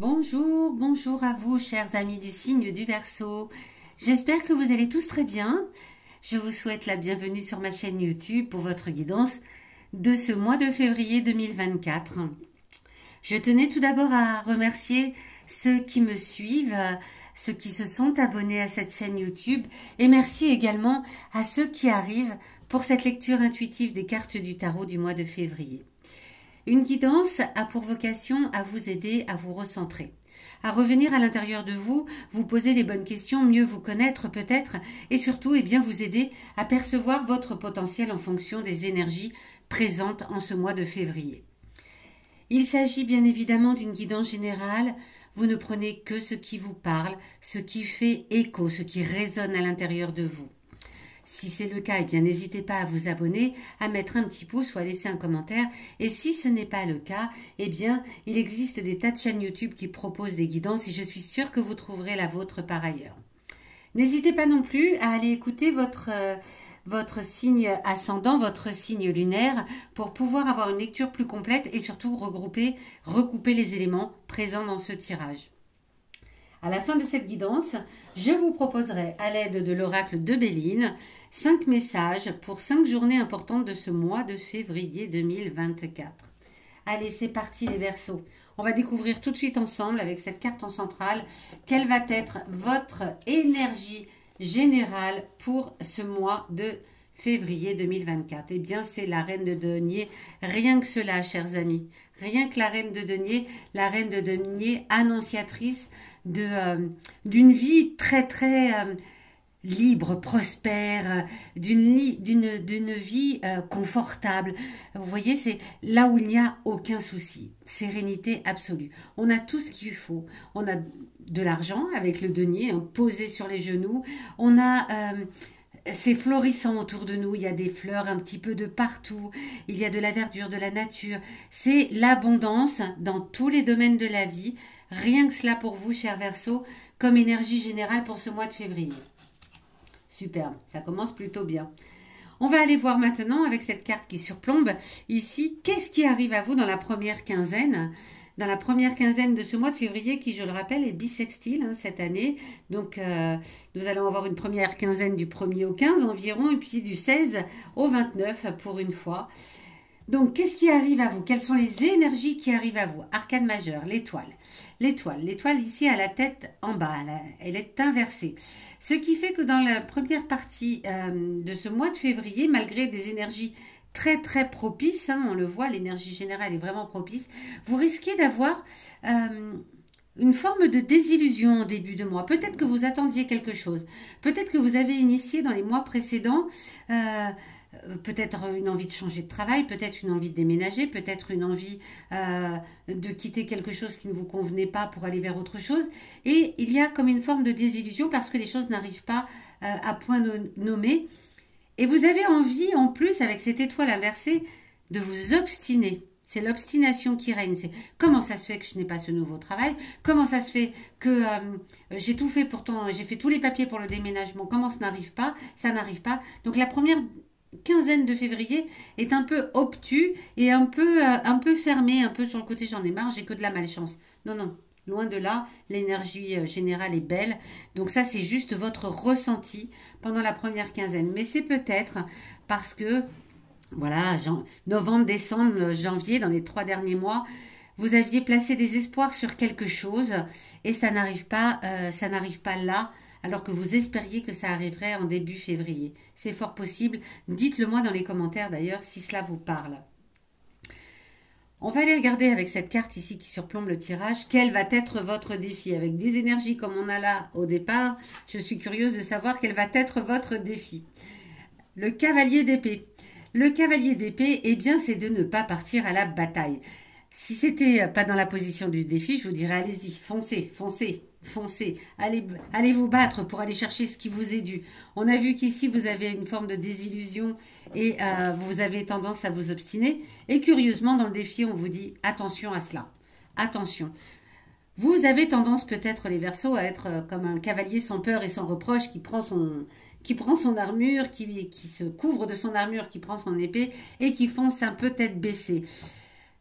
Bonjour, bonjour à vous, chers amis du signe du Verseau. J'espère que vous allez tous très bien. Je vous souhaite la bienvenue sur ma chaîne YouTube pour votre guidance de ce mois de février 2024. Je tenais tout d'abord à remercier ceux qui me suivent, ceux qui se sont abonnés à cette chaîne YouTube, et merci également à ceux qui arrivent pour cette lecture intuitive des cartes du tarot du mois de février. Une guidance a pour vocation à vous aider à vous recentrer, à revenir à l'intérieur de vous, vous poser les bonnes questions, mieux vous connaître peut-être, et surtout bien vous aider à percevoir votre potentiel en fonction des énergies présentes en ce mois de février. Il s'agit bien évidemment d'une guidance générale. Vous ne prenez que ce qui vous parle, ce qui fait écho, ce qui résonne à l'intérieur de vous. Si c'est le cas, n'hésitez pas à vous abonner, à mettre un petit pouce ou à laisser un commentaire. Et si ce n'est pas le cas, il existe des tas de chaînes YouTube qui proposent des guidances et je suis sûre que vous trouverez la vôtre par ailleurs. N'hésitez pas non plus à aller écouter votre signe ascendant, votre signe lunaire, pour pouvoir avoir une lecture plus complète et surtout recouper les éléments présents dans ce tirage. À la fin de cette guidance, je vous proposerai, à l'aide de l'oracle de Béline, 5 messages pour 5 journées importantes de ce mois de février 2024. Allez, c'est parti les Verseaux. On va découvrir tout de suite ensemble, avec cette carte en centrale, quelle va être votre énergie générale pour ce mois de février 2024. C'est la reine de denier. Rien que cela, chers amis. Rien que la reine de denier, annonciatrice d'une vie très libre, prospère, d'une vie confortable. Vous voyez, c'est là où il n'y a aucun souci. Sérénité absolue. On a tout ce qu'il faut. On a de l'argent avec le denier posé sur les genoux. On a c'est florissant autour de nous, il y a des fleurs un petit peu de partout, il y a de la verdure, de la nature. C'est l'abondance dans tous les domaines de la vie. Rien que cela pour vous, chers Verseaux, comme énergie générale pour ce mois de février. Superbe, ça commence plutôt bien. On va aller voir maintenant avec cette carte qui surplombe ici, qu'est-ce qui arrive à vous dans la première quinzaine de ce mois de février qui, je le rappelle, est bissextile cette année. Donc, nous allons avoir une première quinzaine du 1er au 15 environ, et puis du 16 au 29 pour une fois. Donc, qu'est-ce qui arrive à vous? Quelles sont les énergies qui arrivent à vous? Arcane majeur, l'étoile. L'étoile ici à la tête en bas, elle est inversée. Ce qui fait que dans la première partie de ce mois de février, malgré des énergies très propices, on le voit, l'énergie générale est vraiment propice, vous risquez d'avoir une forme de désillusion en début de mois. Peut-être que vous attendiez quelque chose, peut-être que vous avez initié dans les mois précédents peut-être une envie de changer de travail, peut-être une envie de déménager, peut-être une envie de quitter quelque chose qui ne vous convenait pas pour aller vers autre chose. Et il y a comme une forme de désillusion parce que les choses n'arrivent pas à point nommé. Et vous avez envie, en plus, avec cette étoile inversée, de vous obstiner. C'est l'obstination qui règne. C'est comment ça se fait que je n'ai pas ce nouveau travail? Comment ça se fait que j'ai tout fait pourtant, j'ai fait tous les papiers pour le déménagement? Comment ça n'arrive pas? Ça n'arrive pas. Donc la première quinzaine de février est un peu obtus et un peu fermé, un peu sur le côté j'en ai marre, j'ai que de la malchance. Non, loin de là, l'énergie générale est belle. Donc ça, c'est juste votre ressenti pendant la première quinzaine. Mais c'est peut-être parce que, voilà, novembre, décembre, janvier, dans les 3 derniers mois, vous aviez placé des espoirs sur quelque chose et ça n'arrive pas là, alors que vous espériez que ça arriverait en début février. C'est fort possible. Dites-le moi dans les commentaires d'ailleurs si cela vous parle. On va aller regarder avec cette carte ici qui surplombe le tirage, quel va être votre défi. Avec des énergies comme on a là au départ, je suis curieuse de savoir quel va être votre défi. Le cavalier d'épée. Le cavalier d'épée, c'est de ne pas partir à la bataille. Si c'était pas dans la position du défi, je vous dirais allez-y, foncez, allez vous battre pour aller chercher ce qui vous est dû. On a vu qu'ici vous avez une forme de désillusion et vous avez tendance à vous obstiner. Et curieusement, dans le défi, on vous dit attention à cela. Attention. Vous avez tendance peut-être les Verseaux à être comme un cavalier sans peur et sans reproche qui prend son armure, qui se couvre de son armure, qui prend son épée et qui fonce un peu tête baissée.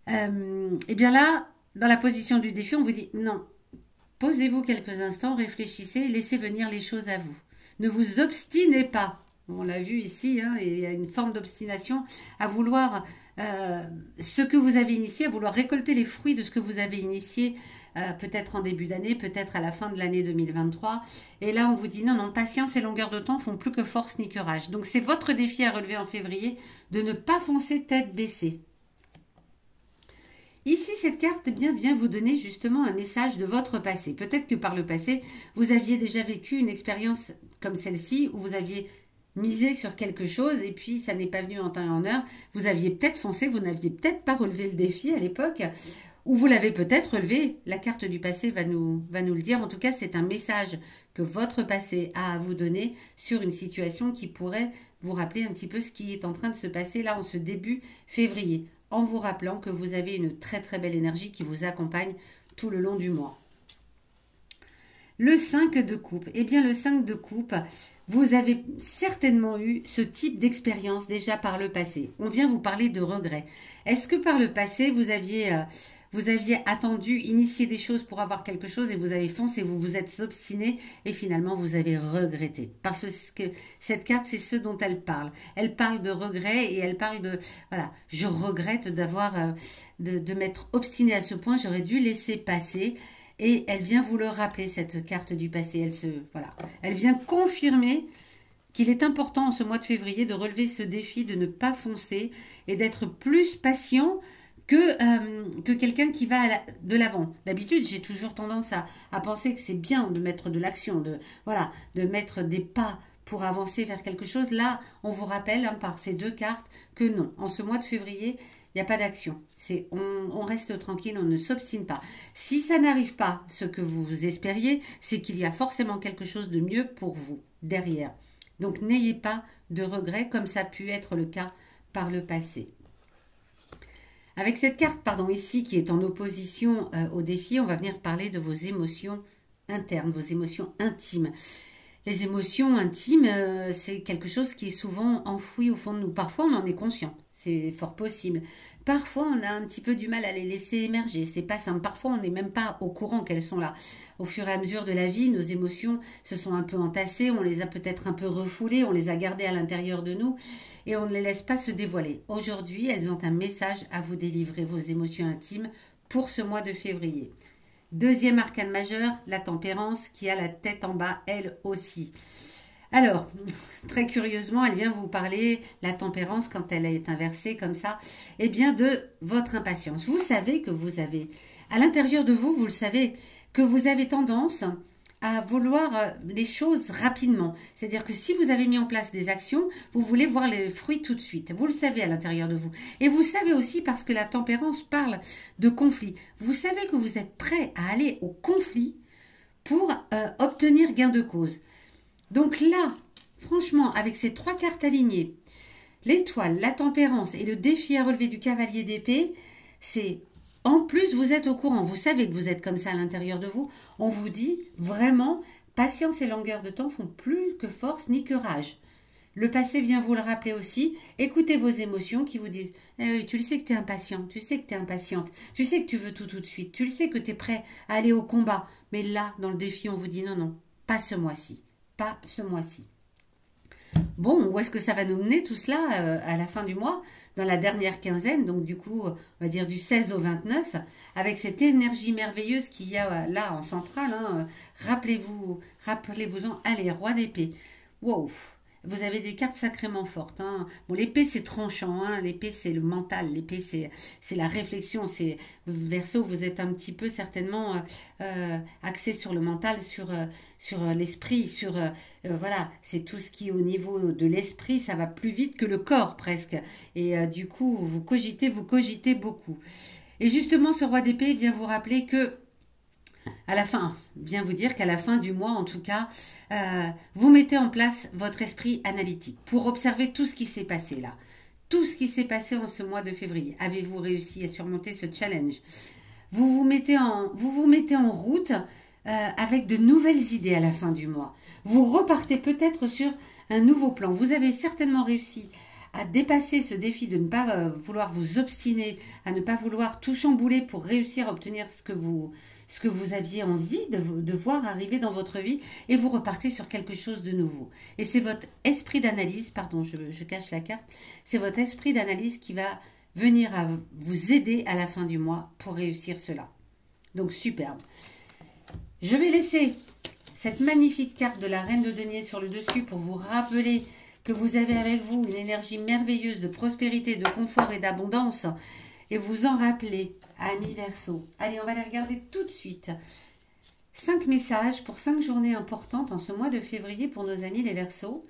Là, dans la position du défi, on vous dit non. Posez-vous quelques instants, réfléchissez, laissez venir les choses à vous. Ne vous obstinez pas. On l'a vu ici, hein, il y a une forme d'obstination à vouloir ce que vous avez initié, à vouloir récolter les fruits de ce que vous avez initié, peut-être en début d'année, peut-être à la fin de l'année 2023. Et là, on vous dit non, non, patience et longueur de temps font plus que force ni que rage. Donc, c'est votre défi à relever en février de ne pas foncer tête baissée. Ici, cette carte vient vous donner justement un message de votre passé. Peut-être que par le passé, vous aviez déjà vécu une expérience comme celle-ci où vous aviez misé sur quelque chose et puis ça n'est pas venu en temps et en heure. Vous aviez peut-être foncé, vous n'aviez peut-être pas relevé le défi à l'époque ou vous l'avez peut-être relevé. La carte du passé va nous le dire. En tout cas, c'est un message que votre passé a à vous donner sur une situation qui pourrait vous rappeler un petit peu ce qui est en train de se passer là en ce début février, en vous rappelant que vous avez une très très belle énergie qui vous accompagne tout le long du mois. Le 5 de coupe. Eh bien, le 5 de coupe, vous avez certainement eu ce type d'expérience déjà par le passé. On vient vous parler de regrets. Est-ce que par le passé, vous aviez attendu, initié des choses pour avoir quelque chose et vous avez foncé, vous vous êtes obstiné et finalement vous avez regretté. Parce que cette carte, c'est ce dont elle parle. Elle parle de regrets et elle parle de, voilà, je regrette d'avoir, de m'être obstiné à ce point, j'aurais dû laisser passer. Et elle vient vous le rappeler, cette carte du passé. Elle vient confirmer qu'il est important en ce mois de février de relever ce défi, de ne pas foncer et d'être plus patient que quelqu'un qui va de l'avant. D'habitude, j'ai toujours tendance à penser que c'est bien de mettre de l'action, de mettre des pas pour avancer vers quelque chose. Là, on vous rappelle par ces deux cartes que non, en ce mois de février, il n'y a pas d'action. On reste tranquille, on ne s'obstine pas. Si ça n'arrive pas, ce que vous espériez, c'est qu'il y a forcément quelque chose de mieux pour vous derrière. Donc, n'ayez pas de regrets comme ça a pu être le cas par le passé. Avec cette carte, ici, qui est en opposition au défi, on va venir parler de vos émotions internes, vos émotions intimes. Les émotions intimes, c'est quelque chose qui est souvent enfoui au fond de nous. Parfois, on en est conscient. C'est fort possible. Parfois, on a un petit peu du mal à les laisser émerger. C'est pas simple. Parfois, on n'est même pas au courant qu'elles sont là. Au fur et à mesure de la vie, nos émotions se sont un peu entassées. On les a peut-être un peu refoulées. On les a gardées à l'intérieur de nous. Et on ne les laisse pas se dévoiler. Aujourd'hui, elles ont un message à vous délivrer, vos émotions intimes, pour ce mois de février. Deuxième arcane majeur, la tempérance, qui a la tête en bas, elle aussi. Alors, très curieusement, elle vient vous parler, la tempérance, quand elle est inversée comme ça, eh bien de votre impatience. Vous savez que vous avez, à l'intérieur de vous, vous le savez, que vous avez tendance à vouloir les choses rapidement. C'est-à-dire que si vous avez mis en place des actions, vous voulez voir les fruits tout de suite. Vous le savez à l'intérieur de vous. Et vous savez aussi, parce que la tempérance parle de conflit, vous savez que vous êtes prêt à aller au conflit pour obtenir gain de cause. Donc là, franchement, avec ces trois cartes alignées, l'étoile, la tempérance et le défi à relever du cavalier d'épée, c'est en plus vous êtes au courant, vous savez que vous êtes comme ça à l'intérieur de vous. On vous dit vraiment, patience et longueur de temps font plus que force ni que rage. Le passé vient vous le rappeler aussi. Écoutez vos émotions qui vous disent oui, tu le sais que tu es impatient, tu sais que tu es impatiente, tu sais que tu veux tout de suite, tu le sais que tu es prêt à aller au combat. Mais là, dans le défi, on vous dit non, non, pas ce mois-ci. Pas ce mois-ci. Bon, où est-ce que ça va nous mener tout cela à la fin du mois, dans la dernière quinzaine, donc du coup, on va dire du 16 au 29, avec cette énergie merveilleuse qu'il y a là en centrale, hein, rappelez-vous-en, allez, roi d'épée. Wow, vous avez des cartes sacrément fortes. Hein. Bon, l'épée, c'est tranchant. Hein. L'épée, c'est le mental. L'épée, c'est la réflexion. C'est Verseau, vous êtes un petit peu certainement axé sur le mental, sur l'esprit, voilà, c'est tout ce qui est au niveau de l'esprit. Ça va plus vite que le corps, presque. Et du coup, vous cogitez beaucoup. Et justement, ce roi d'épée vient vous rappeler que à la fin, vient vous dire qu'à la fin du mois, en tout cas, vous mettez en place votre esprit analytique pour observer tout ce qui s'est passé là. Tout ce qui s'est passé en ce mois de février. Avez-vous réussi à surmonter ce challenge? Vous vous mettez en route avec de nouvelles idées à la fin du mois. Vous repartez peut-être sur un nouveau plan. Vous avez certainement réussi à dépasser ce défi de ne pas vouloir vous obstiner, à ne pas vouloir tout chambouler pour réussir à obtenir ce que vous aviez envie de voir arriver dans votre vie, et vous repartez sur quelque chose de nouveau. Et c'est votre esprit d'analyse, pardon, je cache la carte, c'est votre esprit d'analyse qui va venir à vous aider à la fin du mois pour réussir cela. Donc superbe. Je vais laisser cette magnifique carte de la Reine de Denier sur le dessus pour vous rappeler que vous avez avec vous une énergie merveilleuse de prospérité, de confort et d'abondance, et vous en rappeler, amis Verseau. Allez, on va les regarder tout de suite. 5 messages pour 5 journées importantes en ce mois de février pour nos amis les Verseaux,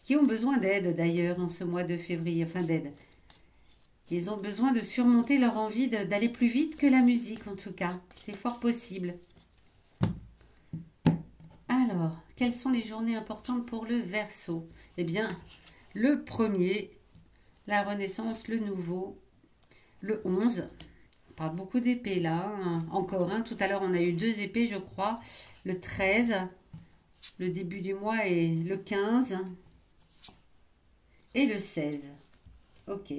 qui ont besoin d'aide d'ailleurs en ce mois de février, enfin d'aide. Ils ont besoin de surmonter leur envie d'aller plus vite que la musique, en tout cas. C'est fort possible. Alors, quelles sont les journées importantes pour le Verseau? Eh bien, le premier, la Renaissance, le nouveau, le 11. On parle beaucoup d'épées là, hein. Encore un. Tout à l'heure, on a eu 2 épées, je crois. Le 13, le début du mois, et le 15. Et le 16. Ok.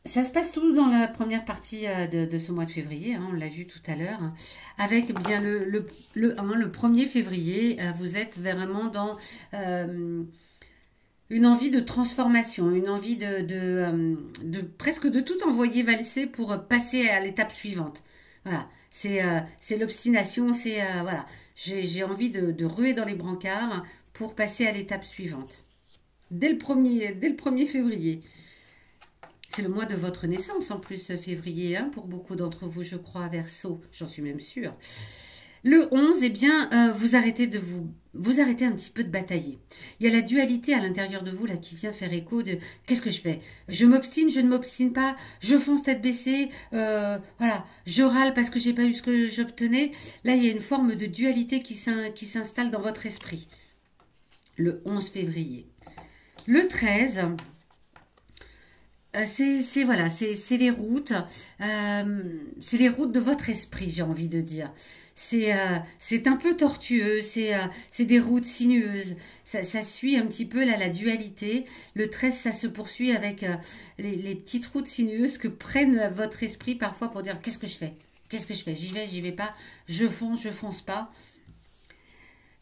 Ça se passe tout dans la première partie de ce mois de février, hein, on l'a vu tout à l'heure, hein, avec bien le 1er février, vous êtes vraiment dans une envie de transformation, une envie de presque de tout envoyer valser pour passer à l'étape suivante. Voilà, c'est l'obstination, c'est voilà, j'ai envie de ruer dans les brancards pour passer à l'étape suivante. Dès le 1er février. C'est le mois de votre naissance en plus, février, hein, pour beaucoup d'entre vous, je crois, Verseau. J'en suis même sûre. Le 11, eh bien, vous arrêtez un petit peu de batailler. Il y a la dualité à l'intérieur de vous là qui vient faire écho de qu'est-ce que je fais? Je m'obstine, je ne m'obstine pas, je fonce tête baissée, voilà, je râle parce que j'ai pas eu ce que j'obtenais. Là, il y a une forme de dualité qui s'installe dans votre esprit. Le 11 février. Le 13... voilà, c'est les routes, de votre esprit, j'ai envie de dire. C'est un peu tortueux, c'est des routes sinueuses. Ça suit un petit peu là la dualité. Le 13, ça se poursuit avec les petites routes sinueuses que prennent votre esprit parfois pour dire qu'est-ce que je fais? Qu'est-ce que je fais? J'y vais pas, je fonce pas.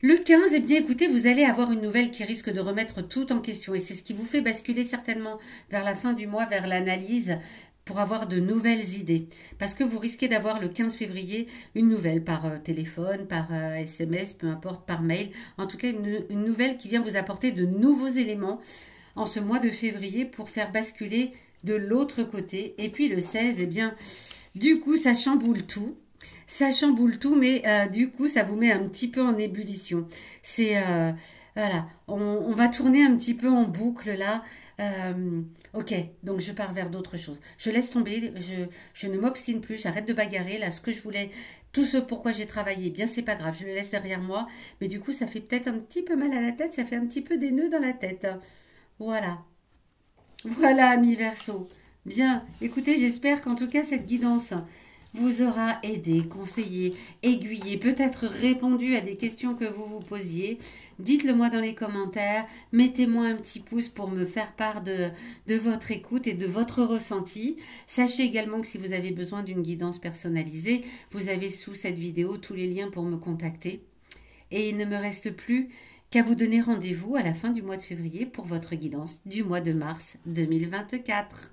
Le 15, eh bien écoutez, vous allez avoir une nouvelle qui risque de remettre tout en question. Et c'est ce qui vous fait basculer certainement vers la fin du mois, vers l'analyse, pour avoir de nouvelles idées. Parce que vous risquez d'avoir le 15 février une nouvelle par téléphone, par SMS, peu importe, par mail. En tout cas, une nouvelle qui vient vous apporter de nouveaux éléments en ce mois de février pour faire basculer de l'autre côté. Et puis le 16, eh bien, du coup, ça chamboule tout. Ça chamboule tout, mais du coup, ça vous met un petit peu en ébullition. C'est, voilà, on va tourner un petit peu en boucle là. Ok, donc je pars vers d'autres choses. Je laisse tomber, je ne m'obstine plus, j'arrête de bagarrer. Là, ce que je voulais, tout ce pourquoi j'ai travaillé, eh bien c'est pas grave, je le laisse derrière moi. Mais du coup, ça fait peut-être un petit peu mal à la tête, ça fait un petit peu des nœuds dans la tête. Voilà. Voilà, amis Verseau. Bien, écoutez, j'espère qu'en tout cas, cette guidance vous aura aidé, conseillé, aiguillé, peut-être répondu à des questions que vous vous posiez. Dites-le moi dans les commentaires, mettez-moi un petit pouce pour me faire part de votre écoute et de votre ressenti. Sachez également que si vous avez besoin d'une guidance personnalisée, vous avez sous cette vidéo tous les liens pour me contacter. Et il ne me reste plus qu'à vous donner rendez-vous à la fin du mois de février pour votre guidance du mois de mars 2024.